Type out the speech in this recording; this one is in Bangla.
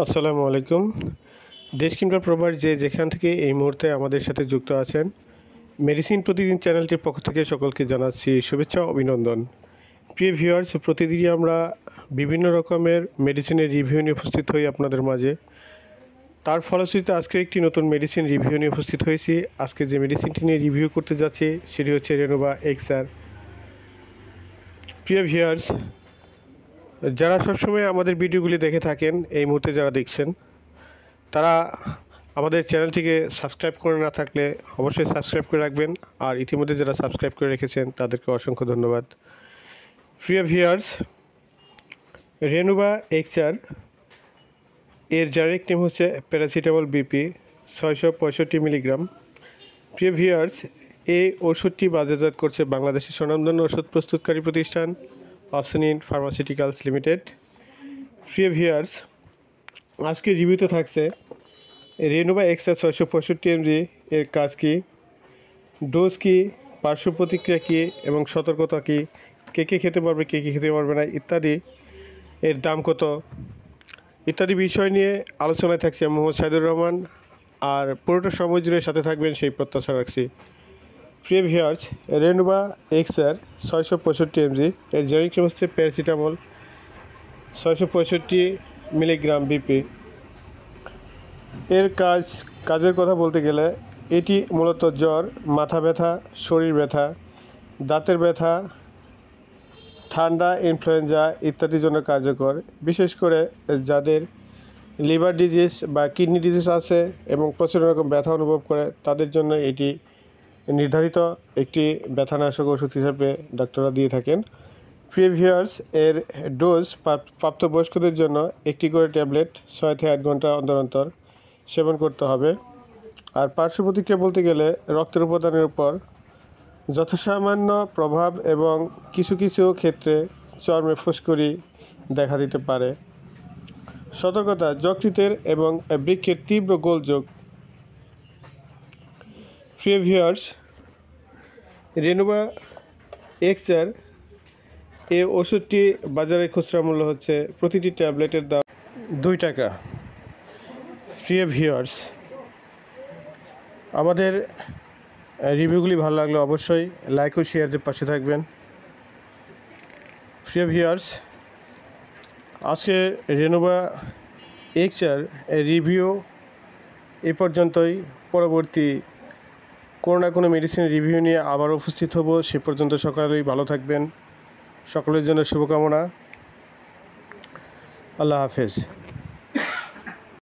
আসসালামু আলাইকুম। দেশ কিংবা প্রবাস যে যেখান থেকে এই মুহূর্তে আমাদের সাথে যুক্ত আছেন, মেডিসিন প্রতিদিন চ্যানেলটির পক্ষ থেকে সকলকে জানাচ্ছি শুভেচ্ছা ও অভিনন্দন। প্রিয় ভিউয়ার্স, প্রতিদিনই আমরা বিভিন্ন রকমের মেডিসিনের রিভিউ নিয়ে উপস্থিত হই আপনাদের মাঝে। তার ফলশ্রুতিতে আজকে একটি নতুন মেডিসিন রিভিউ নিয়ে উপস্থিত হয়েছি। আজকে যে মেডিসিনটি নিয়ে রিভিউ করতে যাচ্ছি সেটি হচ্ছে রেনোভা এক্সআর। প্রিয় ভিউয়ার্স, যারা সবসময় আমাদের ভিডিওগুলি দেখে থাকেন, এই মুহূর্তে যারা দেখছেন তারা আমাদের চ্যানেলটিকে সাবস্ক্রাইব করে না থাকলে অবশ্যই সাবস্ক্রাইব করে রাখবেন। আর ইতিমধ্যে যারা সাবস্ক্রাইব করে রেখেছেন তাদেরকে অসংখ্য ধন্যবাদ। প্রিয় ভিউয়ার্স, রেনোভা এক্সআর এর জেনেরিক নেম হচ্ছে প্যারাসিটামল বিপি 665 মিলিগ্রাম। প্রিয় ভিউয়ার্স, এই ওষুধটি বাজারজাত করছে বাংলাদেশের স্বনামধন্য ওষুধ প্রস্তুতকারী প্রতিষ্ঠান অপশনিন ফার্মাসিউটিক্যালস লিমিটেড। প্রিয় ভিউয়ার্স, আজকে রিভিউতে থাকছে রেনোভা এক্সআর 665 mg এর কাজ কী, ডোজ কী, পার্শ্ব প্রতিক্রিয়া কী এবং সতর্কতা কী, কে কে খেতে পারবে, কে কে খেতে পারবে না ইত্যাদি, এর দাম কত ইত্যাদি বিষয় নিয়ে আলোচনায় থাকছে মোহাম্মদ সাইদুর রহমান। আর পুরোটা সময় জুড়ে সাথে থাকবেন সেই প্রত্যাশা রাখছি। প্রিয় ভিউয়ার্স, রেনোভা এক্সআর 665 mg এর জেনেরিক নেম হচ্ছে প্যারাসিটামল 665 মিলিগ্রাম বিপি। এর কাজের কথা বলতে গেলে এটি মূলত জ্বর, মাথা ব্যথা, শরীর ব্যথা, দাঁতের ব্যথা, ঠান্ডা, ইনফ্লুয়েঞ্জা ইত্যাদির জন্য কার্যকর। বিশেষ করে যাদের লিভার ডিজিজ বা কিডনি ডিজিজ আছে এবং প্রচুর রকম ব্যথা অনুভব করে তাদের জন্য এটি নির্ধারিত একটি ব্যথানাশক ওষুধ হিসেবে ডাক্তাররা দিয়ে থাকেন। প্রিয় ভিউয়ার্স, এর ডোজ প্রাপ্তবয়স্কদের জন্য একটি করে ট্যাবলেট 6 থেকে 8 ঘন্টা অন্তর অন্তর সেবন করতে হবে। আর পার্শ্ব প্রতিক্রিয়া বলতে গেলে রক্তের উপাদানের উপর যথাসামান্য প্রভাব এবং কিছু কিছু ক্ষেত্রে চর্মে ফুসকুড়ি দেখা দিতে পারে। সতর্কতা: যকৃতের এবং বৃক্কের তীব্র গোলযোগ। প্রিয় ভিউয়ার্স, রেনোভা এক্সআর এই ওষুধটি বাজারে খুচরা মূল্য হচ্ছে প্রতিটি ট্যাবলেটের দাম 2 টাকা। প্রিয় ভিউয়ার্স, আমাদের রিভিউগুলি ভালো লাগলে অবশ্যই লাইক ও শেয়ারের পাশে থাকবেন। প্রিয় ভিউয়ার্স, আজকে রেনোভা এক্সআর রিভিউ এ পর্যন্তই। পরবর্তী কোনো না কোনো মেডিসিনের রিভিউ নিয়ে আবার উপস্থিত হব। সে পর্যন্ত সকলেই ভালো থাকবেন। সকলের জন্য শুভকামনা। আল্লাহ হাফেজ।